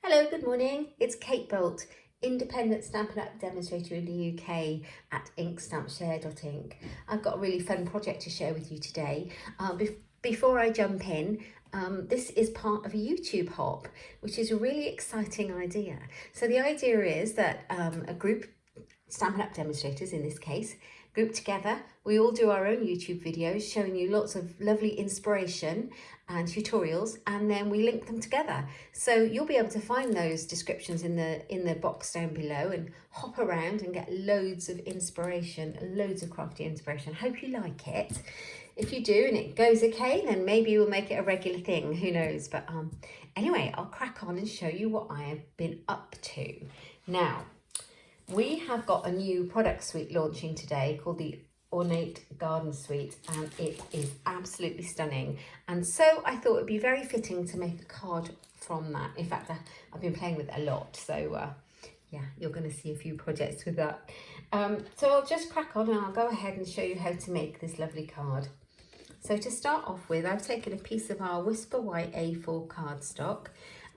Hello, good morning. It's Kate Bolt, independent Stampin Up Demonstrator in the UK at Inkstampshare.inc. I've got a really fun project to share with you today. Before I jump in, this is part of a YouTube hop, which is a really exciting idea. So the idea is that a group, Stampin Up Demonstrators in this case, group together, we all do our own YouTube videos showing you lots of lovely inspiration and tutorials, and then we link them together. So you'll be able to find those descriptions in the box down below and hop around and get loads of inspiration, loads of crafty inspiration. Hope you like it. If you do and it goes okay, then maybe we'll make it a regular thing, who knows. But anyway, I'll crack on and show you what I have been up to. Now, we have got a new product suite launching today called the Ornate Garden Suite, and it is absolutely stunning. And so I thought it'd be very fitting to make a card from that. In fact, I've been playing with it a lot. So yeah, you're going to see a few projects with that. So I'll just crack on and I'll go ahead and show you how to make this lovely card. So to start off with, I've taken a piece of our Whisper White A4 cardstock.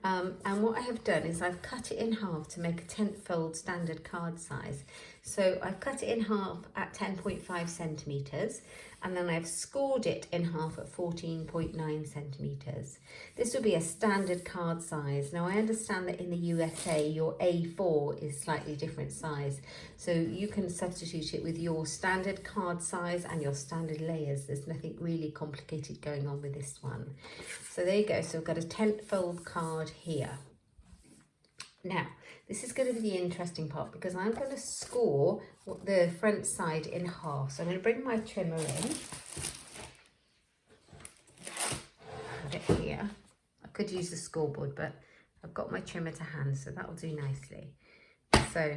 And what I have done is I've cut it in half to make a 10th fold standard card size. So I've cut it in half at 10.5 centimetres, and then I've scored it in half at 14.9 centimetres. This will be a standard card size. Now I understand that in the USA your A4 is slightly different size, so you can substitute it with your standard card size and your standard layers. There's nothing really complicated going on with this one. So there you go. So I've got a 10th fold card here. Now, this is going to be the interesting part because I'm going to score the front side in half. So I'm going to bring my trimmer in. Put it here. I could use the scoreboard, but I've got my trimmer to hand, so that'll do nicely. So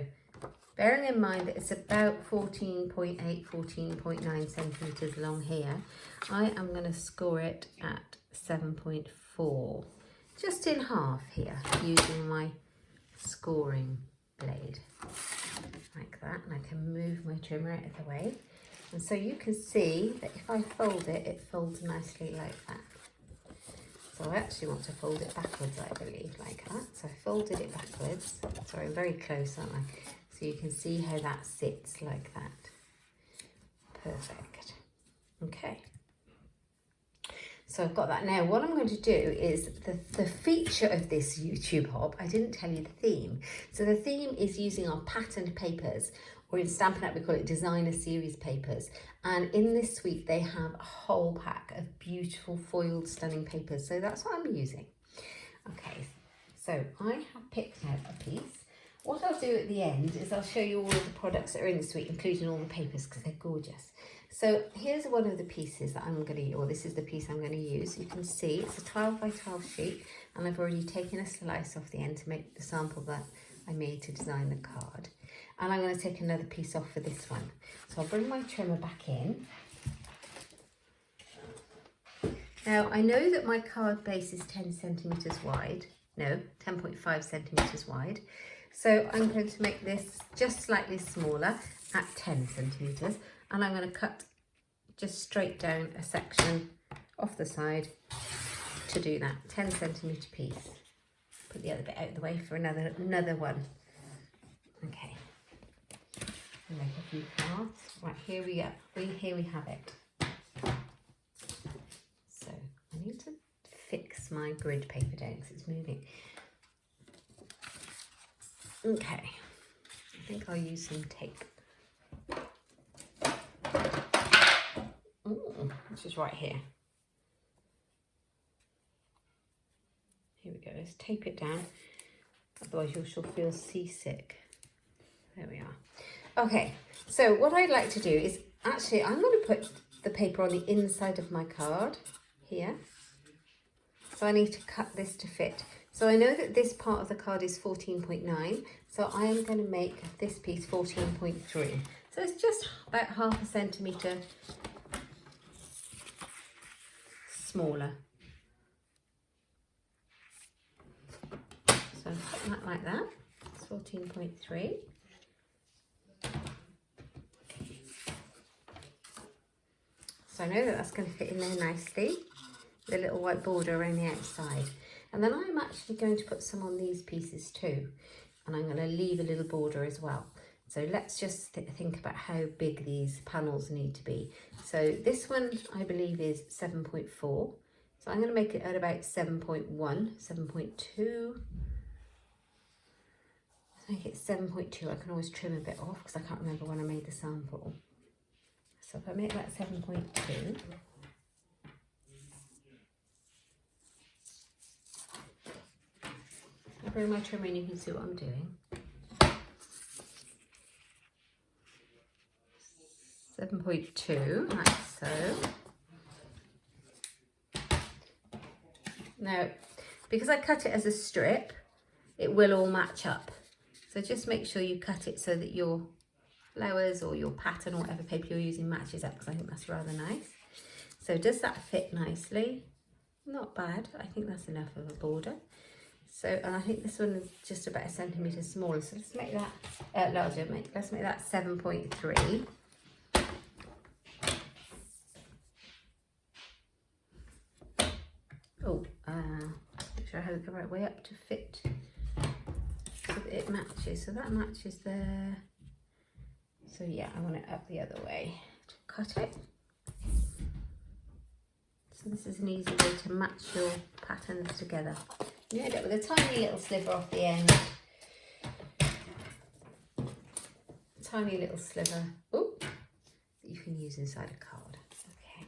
bearing in mind that it's about 14.8, 14.9 centimetres long here, I am going to score it at 7.4, just in half here, using my scoring blade like that, and I can move my trimmer out of the way, and so you can see that if I fold it, it folds nicely like that. So I actually want to fold it backwards, I believe, like that. So I folded it backwards. Sorry, I'm very close, aren't I? So you can see how that sits like that. Perfect. Okay. So I've got that. Now what I'm going to do is the feature of this YouTube hop, I didn't tell you the theme. So the theme is using our patterned papers, or in Stampin' Up we call it designer series papers. And in this suite they have a whole pack of beautiful foiled stunning papers. So that's what I'm using. Okay, so I have picked out a piece. What I'll do at the end is I'll show you all of the products that are in the suite, including all the papers, because they're gorgeous. So here's one of the pieces that I'm going to use, or this is the piece I'm going to use. You can see it's a 12 by 12 sheet, and I've already taken a slice off the end to make the sample that I made to design the card. And I'm going to take another piece off for this one. So I'll bring my trimmer back in. Now I know that my card base is 10 centimetres wide. No, 10.5 centimetres wide. So I'm going to make this just slightly smaller at 10 centimetres, and I'm going to cut just straight down a section off the side to do that 10 centimetre piece. Put the other bit out of the way for another one. Okay. Make a few cards. Right, here we go. Here we have it. So I need to fix my grid paper down because it's moving. Okay, I think I'll use some tape. Which is right here. Here we go, let's tape it down, otherwise you shall feel seasick. There we are. Okay, so what I'd like to do is, actually I'm going to put the paper on the inside of my card here. So I need to cut this to fit. So I know that this part of the card is 14.9, so I am going to make this piece 14.3. So it's just about half a centimetre smaller. So I'm putting that like that. It's 14.3. So I know that that's going to fit in there nicely. The little white border around the outside. And then I'm actually going to put some on these pieces too. And I'm going to leave a little border as well. So let's just think about how big these panels need to be. So this one I believe is 7.4. So I'm going to make it at about 7.1, 7.2. I think it's 7.2. I can always trim a bit off because I can't remember when I made the sample. So if I make that 7.2. I'll bring my trimmer in, you can see what I'm doing. 7.2, like so. Now, because I cut it as a strip, it will all match up. So just make sure you cut it so that your flowers or your pattern or whatever paper you're using matches up, because I think that's rather nice. So does that fit nicely? Not bad. I think that's enough of a border. So, and I think this one is just about a centimetre smaller. So let's make that larger. Let's make that 7.3. Oh, make sure I have it the right way up to fit so that it matches. So that matches there. So yeah, I want it up the other way to cut it. So this is an easy way to match your patterns together. You end up with a tiny little sliver off the end. Tiny little sliver, oh, that you can use inside a card. Okay,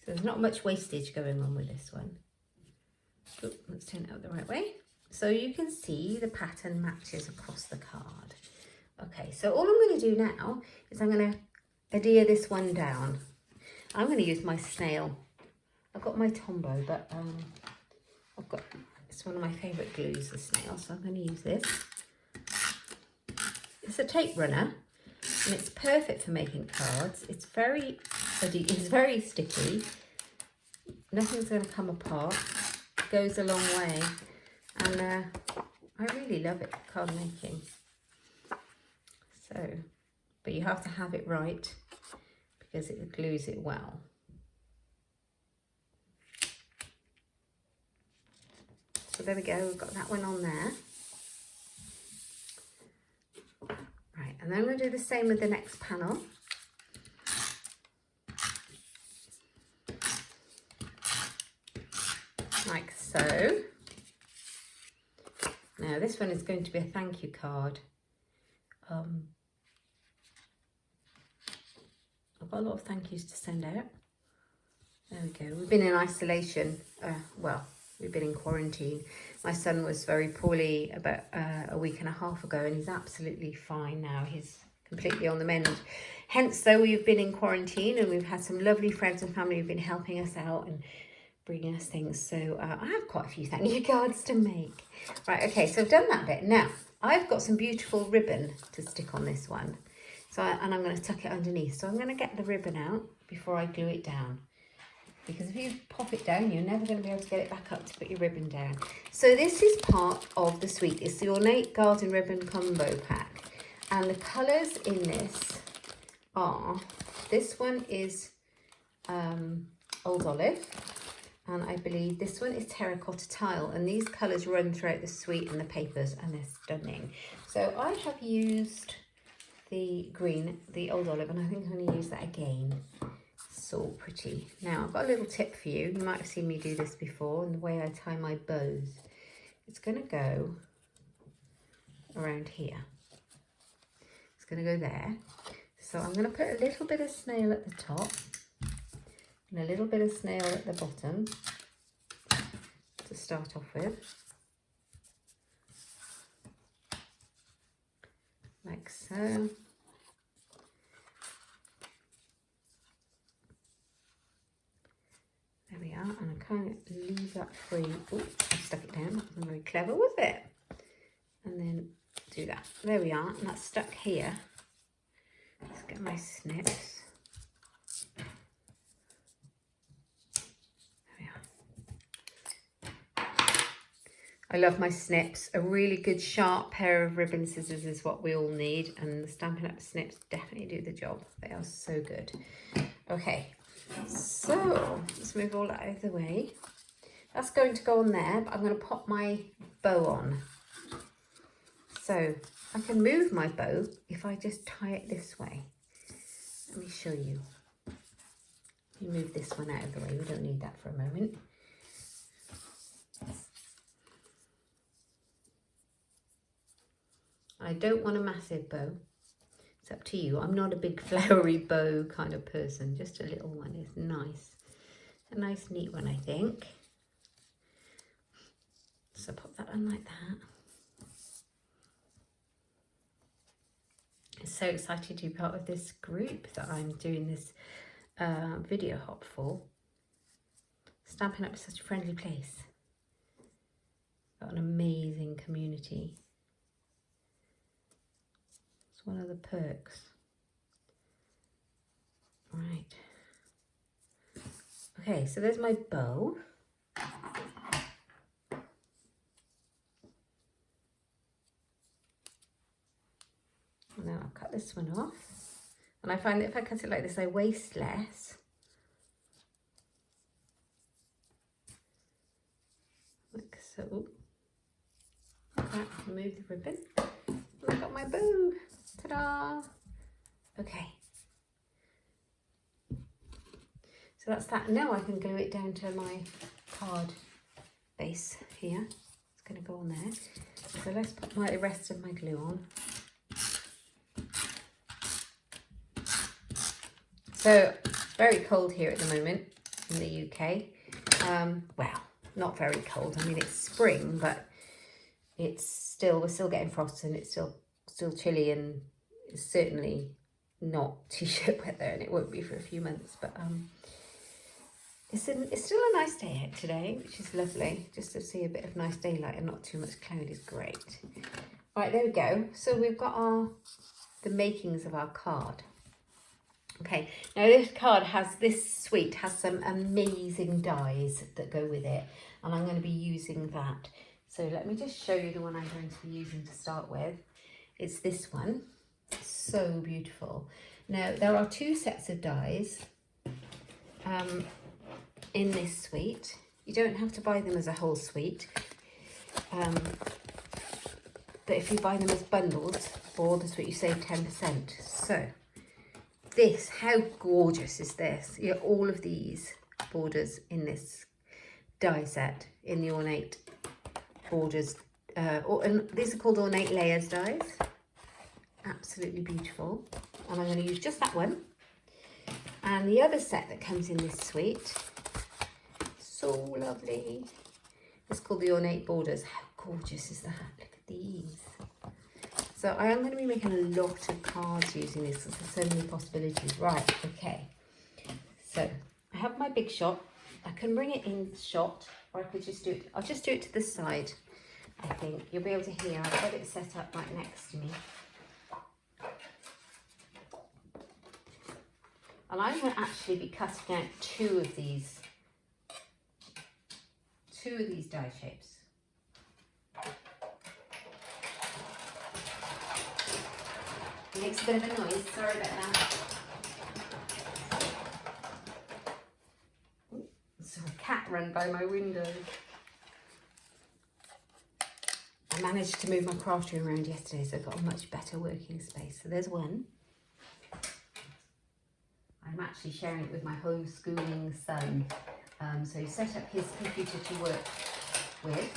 so there's not much wastage going on with this one. Oh, let's turn it out the right way. So you can see the pattern matches across the card. Okay, so all I'm going to do now is I'm going to adhere this one down. I'm going to use my snail. I've got my Tombow, but it's one of my favourite glues, the snail, so I'm going to use this. It's a tape runner, and it's perfect for making cards. It's very sticky. Nothing's going to come apart. It goes a long way, and I really love it, card making. So, but you have to have it right because it glues it well. So there we go, we've got that one on there. Right, and then we'll do the same with the next panel. Like so. Now this one is going to be a thank you card. I've got a lot of thank yous to send out. There we go. We've been in isolation. Well, we've been in quarantine. My son was very poorly about a week and a half ago, and he's absolutely fine now. He's completely on the mend. Hence, though, we've been in quarantine and we've had some lovely friends and family who've been helping us out and bringing us things. So I have quite a few thank you cards to make. Right, okay, so I've done that bit. Now, I've got some beautiful ribbon to stick on this one. So, and I'm going to tuck it underneath. So I'm going to get the ribbon out before I glue it down. Because if you pop it down, you're never going to be able to get it back up to put your ribbon down. So this is part of the suite. It's the Ornate Garden Ribbon Combo Pack. And the colours in this are, this one is Old Olive. And I believe this one is Terracotta Tile. And these colours run throughout the suite and the papers, and they're stunning. So I have used the green, the Old Olive, and I think I'm going to use that again. So pretty. Now I've got a little tip for you. You might have seen me do this before, and the way I tie my bows. It's going to go around here. It's going to go there. So I'm going to put a little bit of snail at the top and a little bit of snail at the bottom to start off with. Like so. There we are, and I can't leave that free. Oh, I stuck it down. That wasn't very clever, was it? And then do that. There we are, and that's stuck here. Let's get my snips. There we are. I love my snips. A really good sharp pair of ribbon scissors is what we all need, and the Stampin' Up snips definitely do the job. They are so good. Okay. So let's move all that out of the way. that's going to go on there, but I'm going to pop my bow on. So I can move my bow if I just tie it this way. Let me show you. You move this one out of the way, we don't need that for a moment. I don't want a massive bow. It's up to you. I'm not a big flowery bow kind of person. Just a little one is nice. A nice neat one, I think. So pop that on like that. I'm so excited to be part of this group that I'm doing this video hop for. Stampin' Up is such a friendly place. Got an amazing community. It's one of the perks. Right. Okay, so there's my bow. And then I'll cut this one off. And I find that if I cut it like this, I waste less. Like so. Like that, remove the ribbon. And I've got my bow. Ta-da! Okay. So that's that. Now I can glue it down to my card base here. It's going to go on there. So let's put the rest of my glue on. So very cold here at the moment in the UK. Well, not very cold. I mean, it's spring, but we're still getting frost, and it's still chilly, and it's certainly not t-shirt weather, and it won't be for a few months. But it's still a nice day out today, which is lovely. Just to see a bit of nice daylight and not too much cloud is great. Right, there we go. So we've got the makings of our card. Okay, now this suite has some amazing dies that go with it, and I'm going to be using that. So let me just show you the one I'm going to be using to start with. It's this one. So beautiful. Now there are 2 sets of dies in this suite. You don't have to buy them as a whole suite, but if you buy them as bundles for the suite, you save 10%. So this, how gorgeous is this? You have all of these borders in this die set, in the Ornate borders, and these are called Ornate layers dies. Absolutely beautiful. And I'm going to use just that one. And the other set that comes in this suite, so lovely, it's called the Ornate borders. How gorgeous is that? Look at these. So I am going to be making a lot of cards using this. There's so many possibilities. Right, okay. So I have my big shot. I can bring it in shot, or I could just do it. I'll just do it to the side, I think. You'll be able to hear. I've got it set up right next to me. And I'm going to actually be cutting out two of these die shapes. It makes a bit of a noise, sorry about that. Ooh, I saw a cat run by my window. I managed to move my craft room around yesterday, so I've got a much better working space. So there's one. I'm actually sharing it with my homeschooling son. So he set up his computer to work with.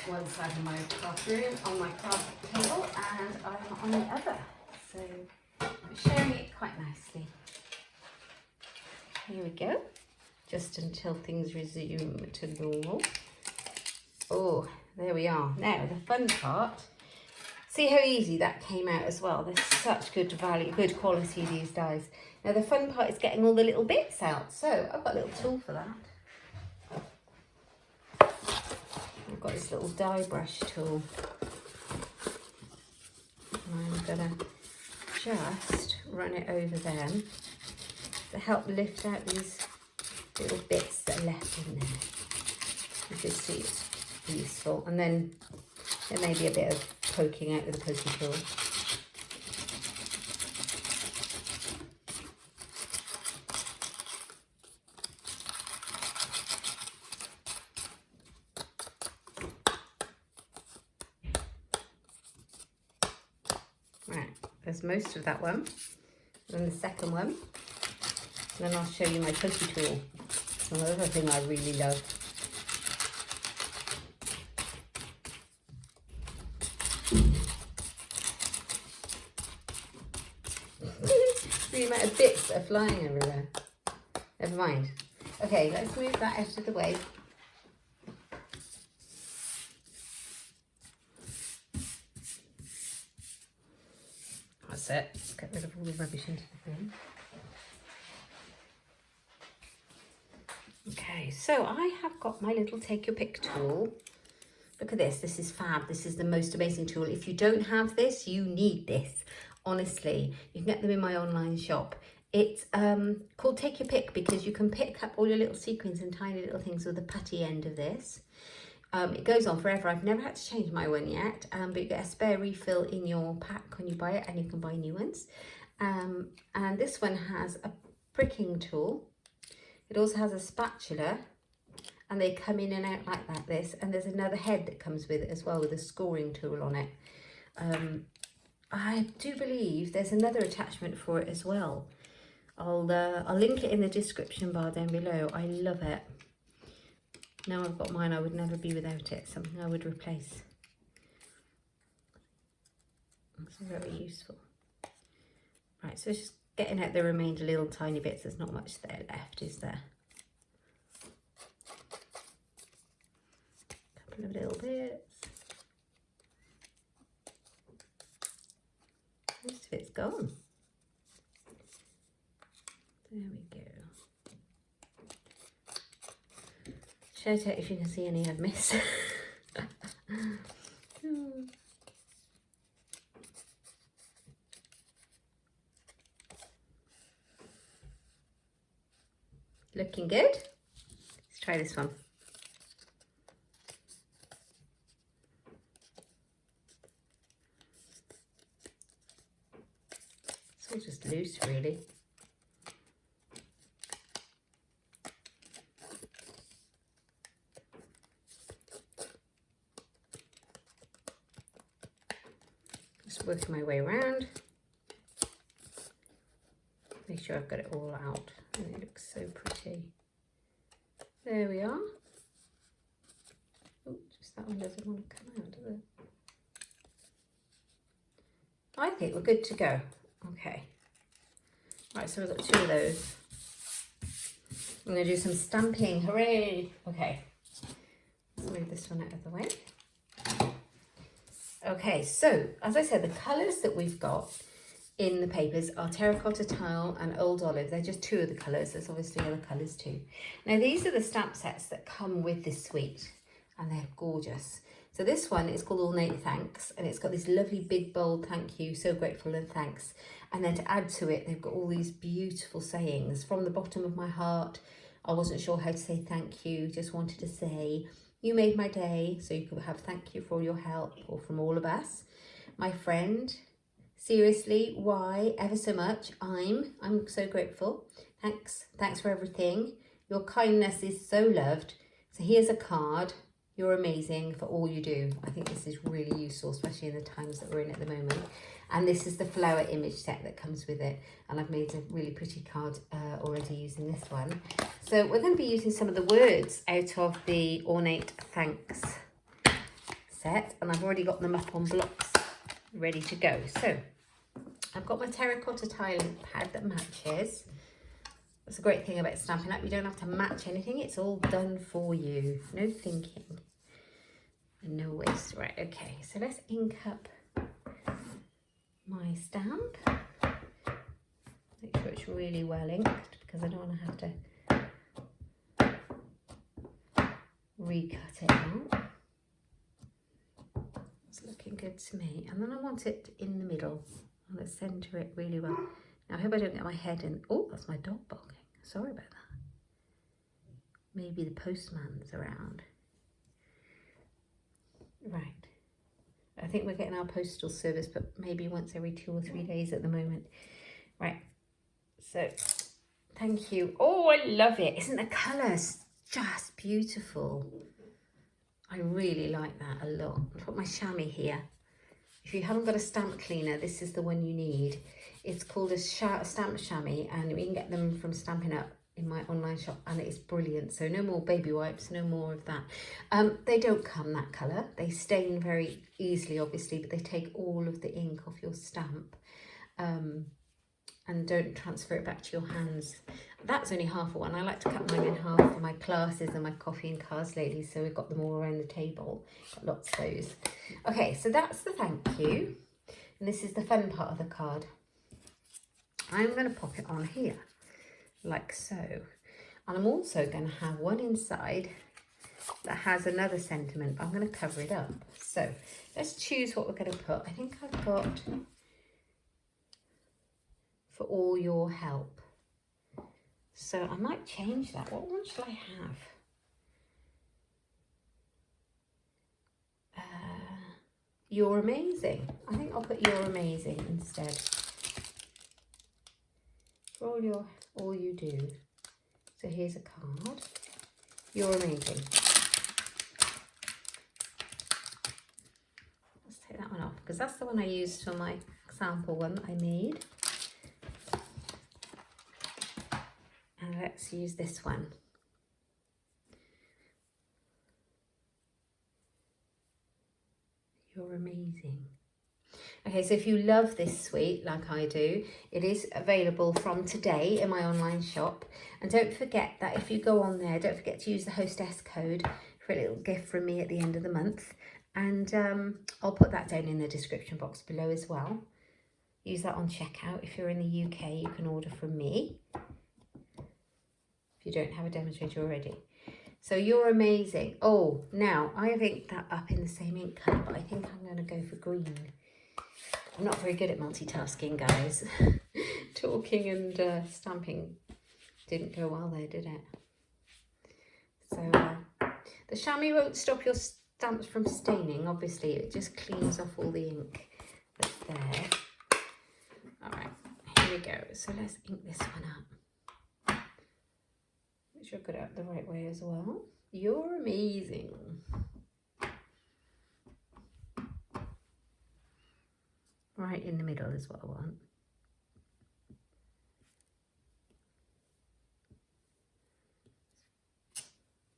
One side of my craft room on my craft table, and I'm on the other. So I'm sharing it quite nicely. Here we go. Just until things resume to normal. Oh, there we are. Now the fun part. See how easy that came out as well. There's such good value, good quality, these dies. Now the fun part is getting all the little bits out. So I've got a little tool for that. I've got this little die brush tool. And I'm gonna just run it over them to help lift out these little bits that are left in there. You can see it's useful. And then there may be a bit of poking out with a pokey tool. There's most of that one. And then the second one. And then I'll show you my pokey tool. Another thing I really love. The amount of bits that are flying everywhere. Never mind. Okay, let's move that out of the way. That's it. Let's get rid of all the rubbish into the bin. Okay, so I have got my little take your pick tool. Look at this. This is fab. This is the most amazing tool. If you don't have this, you need this. Honestly, you can get them in my online shop. It's called Take Your Pick because you can pick up all your little sequins and tiny little things with the putty end of this. It goes on forever. I've never had to change my one yet, but you get a spare refill in your pack when you buy it, and you can buy new ones. And this one has a pricking tool. It also has a spatula, and they come in and out like this. And there's another head that comes with it as well, with a scoring tool on it. I do believe there's another attachment for it as well. I'll link it in the description bar down below. I love it. Now I've got mine, I would never be without it. Something I would replace. It's very useful. Right, so just getting out the remainder little tiny bits. There's not much there left, is there? A couple of little bits. Most of it's gone. There we go. Shout out if you can see any I've missed. Looking good. Let's try this one. It's all just loose, really. Just working my way around. Make sure I've got it all out. And it looks so pretty. There we are. Oh, just that one doesn't want to come out, does it? I think we're good to go. Okay. Right, so we've got two of those. I'm going to do some stamping. Hooray! Okay. Let's move this one out of the way. Okay, so as I said, the colours that we've got in the papers are terracotta tile and old olive. They're just two of the colours. There's obviously other colours too. Now these are the stamp sets that come with this suite, and they're gorgeous. So this one is called Ornate Thanks, and it's got this lovely big bold thank you, so grateful and thanks. And then to add to it, they've got all these beautiful sayings. From the bottom of my heart, I wasn't sure how to say thank you, just wanted to say, you made my day. So you could have thank you for all your help, or from all of us. My friend, seriously, why, ever so much, I'm so grateful. Thanks for everything. Your kindness is so loved. So here's a card. You're amazing for all you do. I think this is really useful, especially in the times that we're in at the moment. And this is the flower image set that comes with it. And I've made a really pretty card already using this one. So we're going to be using some of the words out of the Ornate Thanks set. And I've already got them up on blocks, ready to go. So I've got my terracotta tile pad that matches. That's a great thing about Stampin' Up. You don't have to match anything. It's all done for you. No thinking and no waste. Right, okay. So let's ink up my stamp. Make sure it's really well inked because I don't want to have to recut it out. It's looking good to me. And then I want it in the middle. I want to center it really well. Now I hope I don't get my head in. Oh, that's my dog barking. Sorry about that. Maybe the postman's around. Right. I think we're getting our postal service, but maybe once every 2 or 3 days at the moment. Right. So, thank you. Oh, I love it. Isn't the colours just beautiful? I really like that a lot. I'll put my chamois here. If you haven't got a stamp cleaner, this is the one you need. It's called a stamp chamois, and we can get them from Stampin' Up in my online shop, and it is brilliant. So no more baby wipes, no more of that. They don't come that colour. They stain very easily, obviously, but they take all of the ink off your stamp. And don't transfer it back to your hands. That's only half a one. I like to cut mine in half for my classes and my coffee and cards ladies, so we've got them all around the table. Got lots of those. Okay, so that's the thank you. And this is the fun part of the card. I'm going to pop it on here, like so. And I'm also going to have one inside that has another sentiment, but I'm going to cover it up. So let's choose what we're going to put. I think I've got for all your help. So I might change that. What one shall I have? You're amazing. I think I'll put you're amazing instead. For all you do. So here's a card. You're amazing. Let's take that one off because that's the one I used for my sample one that I made. And let's use this one. You're amazing. Okay, so if you love this suite like I do, it is available from today in my online shop. And don't forget that if you go on there, don't forget to use the hostess code for a little gift from me at the end of the month. And I'll put that down in the description box below as well. Use that on checkout. If you're in the UK, you can order from me if you don't have a demonstrator already. So you're amazing. Oh, now I have inked that up in the same ink colour, but I think I'm going to go for green. I'm not very good at multitasking, guys. Talking and stamping didn't go well there, did it? So the chamois won't stop your stamps from staining, obviously. It just cleans off all the ink that's there. All right, here we go. So let's ink this one up. Make sure I got it out the right way as well. You're amazing. Right in the middle is what I want.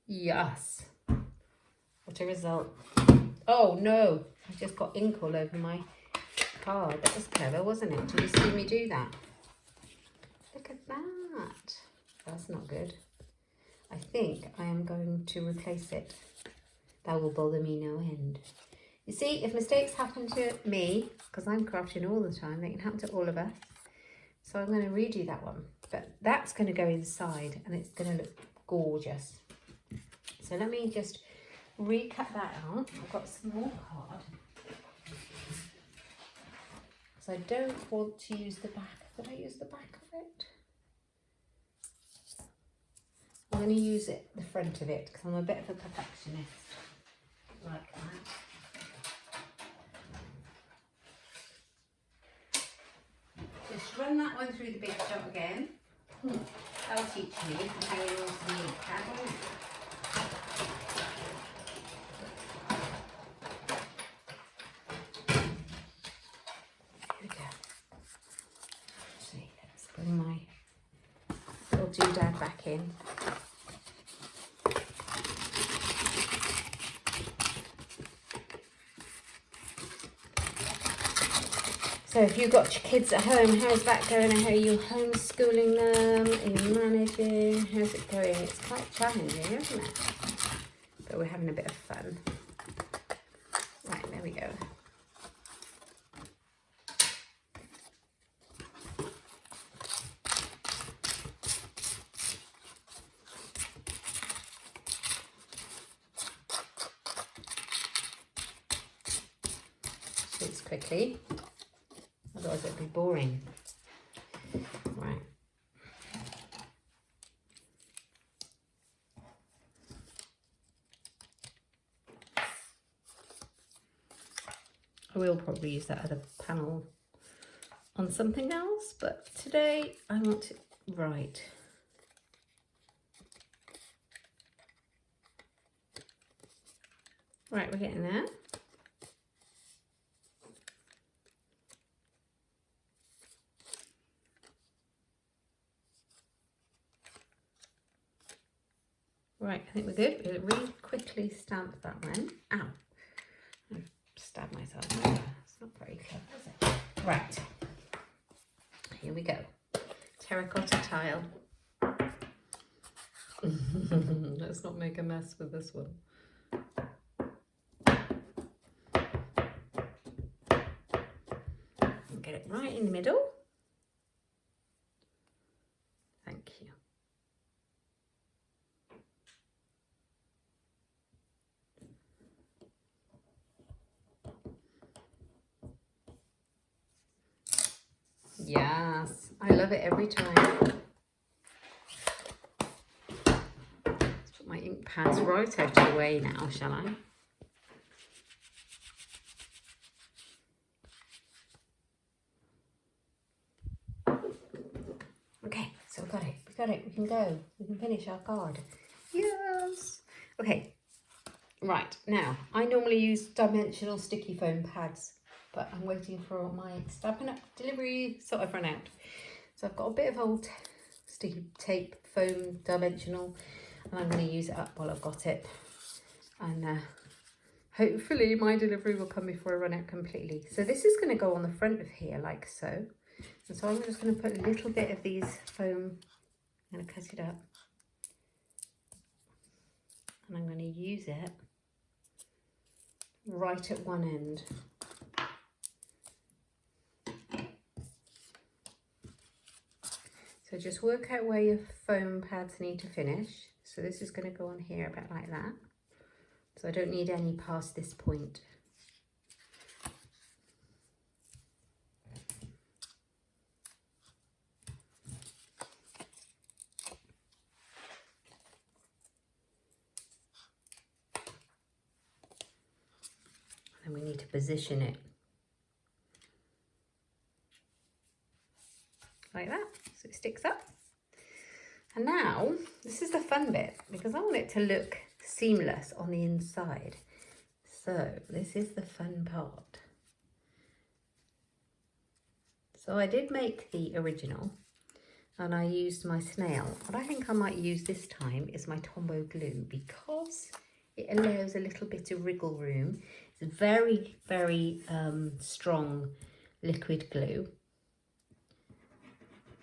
Yes. What a result. Oh no, I just got ink all over my card. That was clever, wasn't it? Did you see me do that? Look at that. That's not good. I think I am going to replace it. That will bother me no end. You see, if mistakes happen to me, because I'm crafting all the time, they can happen to all of us. So I'm going to redo that one. But that's going to go inside and it's going to look gorgeous. So let me just recut that out. I've got some more card. So I don't want to use the back. Did I use the back of it? I'm going to use the front of it because I'm a bit of a perfectionist like that. Just run that one through the big shot again. That'll teach me how you use the ink pad, won't it? Here we go. Let's see, let's bring my little doodad back in. So if you've got your kids at home, how's that going? How are you homeschooling them? Are you managing? How's it going? It's quite challenging, isn't it? But we're having a bit of fun. Right, there we go. Shoots quickly. Otherwise it'd be boring. Right. I will probably use that other panel on something else, but today I want to write. Right, we're getting there. Right, I think we're good. We'll really quickly stamp that one. Ow. I stabbed myself. It's not very clever, is it? Right. Here we go. Terracotta tile. Let's not make a mess with this one. Get it right in the middle. Thank you. Yes, I love it every time. Let's put my ink pads right out of the way now, shall I? Okay, so we got it, we can go. We can finish our card. Yes! Okay, right, now, I normally use dimensional sticky foam pads, but I'm waiting for my Stampin' Up delivery, so I've run out. So I've got a bit of old sticky tape, foam, dimensional, and I'm going to use it up while I've got it. And hopefully my delivery will come before I run out completely. So this is going to go on the front of here like so. And so I'm just going to put a little bit of these foam, I'm going to cut it up. And I'm going to use it right at one end. So just work out where your foam pads need to finish. So this is going to go on here about like that. So I don't need any past this point. And we need to position it like that, so it sticks up. And now, this is the fun bit, because I want it to look seamless on the inside. So this is the fun part. So I did make the original, and I used my snail. What I think I might use this time is my Tombow glue, because it allows a little bit of wriggle room. It's very, very strong liquid glue,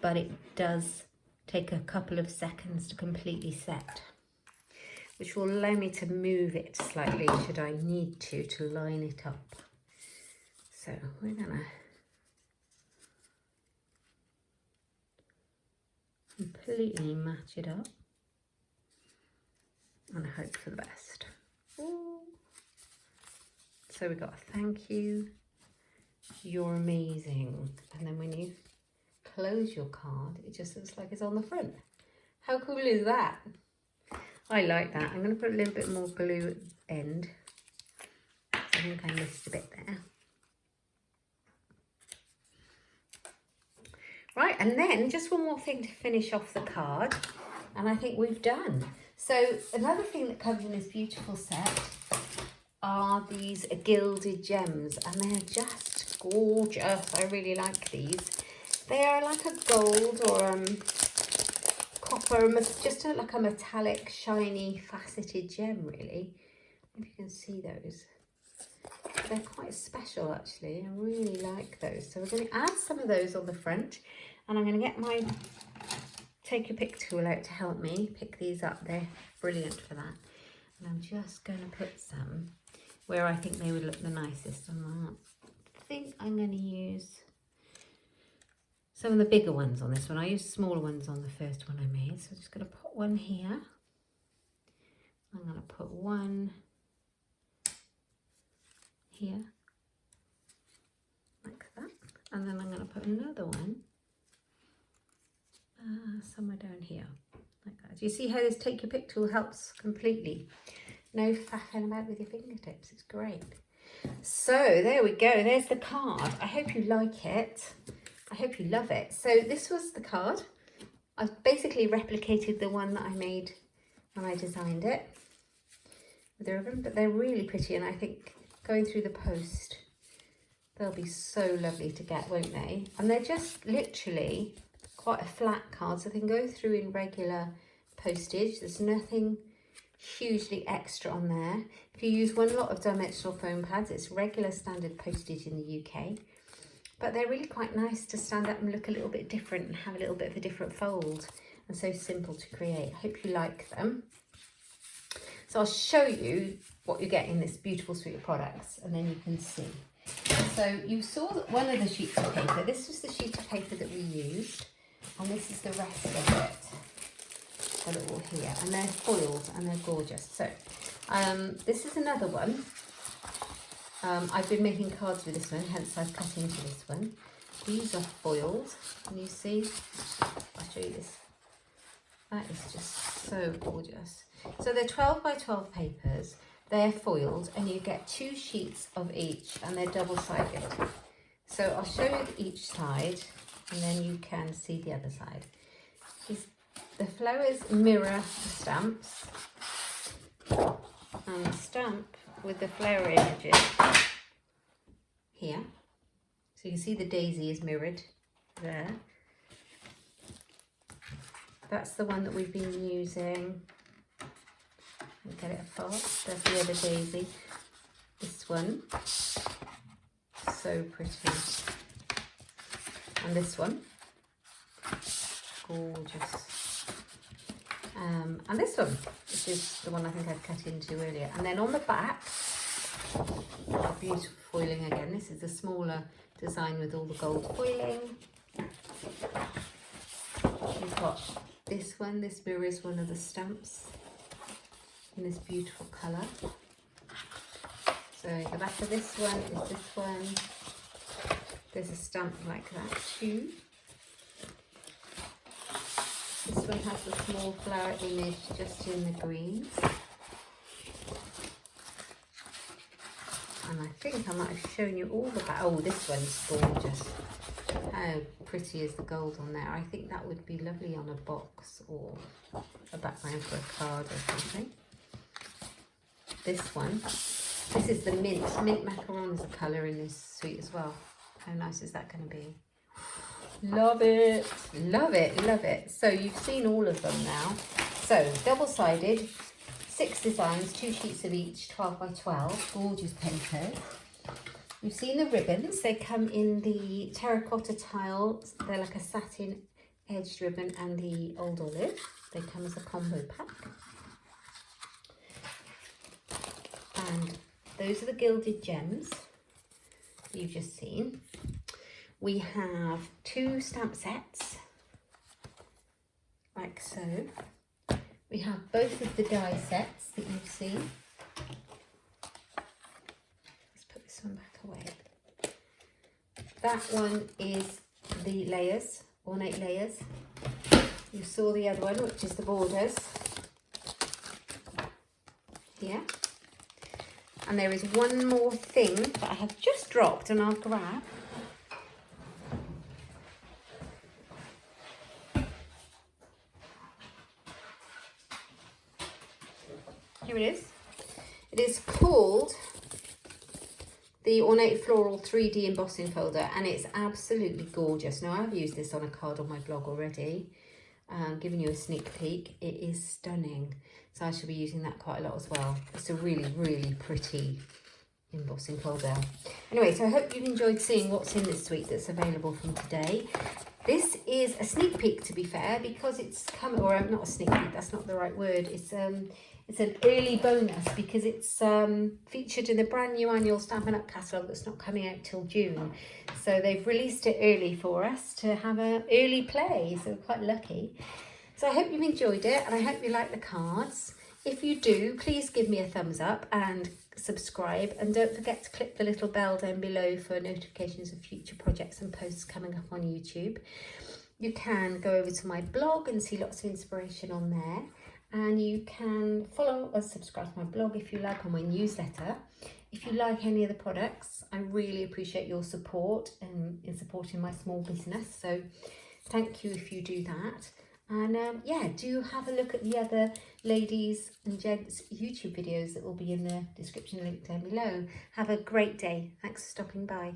but it does take a couple of seconds to completely set, which will allow me to move it slightly should I need to line it up. So we're gonna completely match it up and hope for the best. Ooh. So we got a thank you, you're amazing, and then when you close your card, it just looks like it's on the front. How cool is that? I like that. I'm going to put a little bit more glue at the end. I think I missed a bit there. Right, and then just one more thing to finish off the card, and I think we've done. So another thing that comes in this beautiful set are these Gilded Gems, and they're just gorgeous. I really like these. They are like a gold or copper, just like a metallic, shiny, faceted gem, really. If you can see those. They're quite special, actually. I really like those. So we're going to add some of those on the front, and I'm going to get my Take Your Pick tool out to help me pick these up. They're brilliant for that. And I'm just going to put some where I think they would look the nicest on that. I think I'm going to use some of the bigger ones on this one. I used smaller ones on the first one I made. So I'm just going to put one here. I'm going to put one here, like that. And then I'm going to put another one somewhere down here, like that. Do you see how this Take Your Pick tool helps completely? No faffing about with your fingertips. It's great. So there we go. There's the card. I hope you like it. I hope you love it. So this was the card. I've basically replicated the one that I made when I designed it with the ribbon, but they're really pretty, and I think going through the post, they'll be so lovely to get, won't they? And they're just literally quite a flat card, so they can go through in regular postage. There's nothing hugely extra on there. If you use one lot of dimensional foam pads, it's regular standard postage in the UK. But they're really quite nice to stand up and look a little bit different and have a little bit of a different fold, and so simple to create. I hope you like them. So I'll show you what you get in this beautiful suite of products, and then you can see. So you saw that one of the sheets of paper, this was the sheet of paper that we used, and this is the rest of it. Got it all here, and they're foiled and they're gorgeous. So this is another one. I've been making cards with this one, hence I've cut into this one. These are foiled. Can you see? I'll show you this. That is just so gorgeous. So they're 12 by 12 papers. They're foiled, and you get 2 sheets of each, and they're double-sided. So I'll show you each side, and then you can see the other side. The flowers mirror the stamps, and the stamp with the flower images here. So you can see the daisy is mirrored there. That's the one that we've been using. Get it apart. There's the other daisy. This one, so pretty. And this one, gorgeous. And this one, which is the one I think I've cut into earlier. And then on the back, a beautiful foiling again. This is the smaller design with all the gold foiling. We've got this one. This mirrors one of the stamps in this beautiful colour. So the back of this one is this one. There's a stamp like that too. This one has the small flower image just in the greens. And I think I might have shown you all the back. Oh, this one's gorgeous. How pretty is the gold on there? I think that would be lovely on a box or a background for a card or something. This one, this is the mint macaron is a colour in this suite as well. How nice is that going to be? Love it, love it, love it. So you've seen all of them now. So double-sided, 6 designs, 2 sheets of each, 12 by 12, gorgeous papers. You've seen the ribbons. They come in the terracotta tile. They're like a satin edged ribbon and the old olive. They come as a combo pack. And those are the Gilded Gems you've just seen. We have 2 stamp sets, like so. We have both of the die sets that you've seen. Let's put this one back away. That one is the layers, ornate layers. You saw the other one, which is the borders here. And there is one more thing that I have just dropped and I'll grab. Here it is. It is called the Ornate Floral 3D Embossing Folder, and it's absolutely gorgeous. Now, I've used this on a card on my blog already, giving you a sneak peek. It is stunning. So I shall be using that quite a lot as well. It's a really, really pretty embossing folder. Anyway, so I hope you've enjoyed seeing what's in this suite that's available from today. This is a sneak peek, to be fair, because it's coming, or not a sneak peek, that's not the right word. It's an early bonus because it's featured in the brand new annual Stampin' Up catalogue that's not coming out till June. So they've released it early for us to have an early play, so we're quite lucky. So I hope you've enjoyed it, and I hope you like the cards. If you do, please give me a thumbs up and subscribe, and don't forget to click the little bell down below for notifications of future projects and posts coming up on YouTube. You can go over to my blog and see lots of inspiration on there, and you can follow or subscribe to my blog if you like, on my newsletter. If you like any of the products, I really appreciate your support and in supporting my small business, so thank you if you do that. And yeah, do have a look at the other ladies and gents YouTube videos that will be in the description link down below. Have a great day. Thanks for stopping by.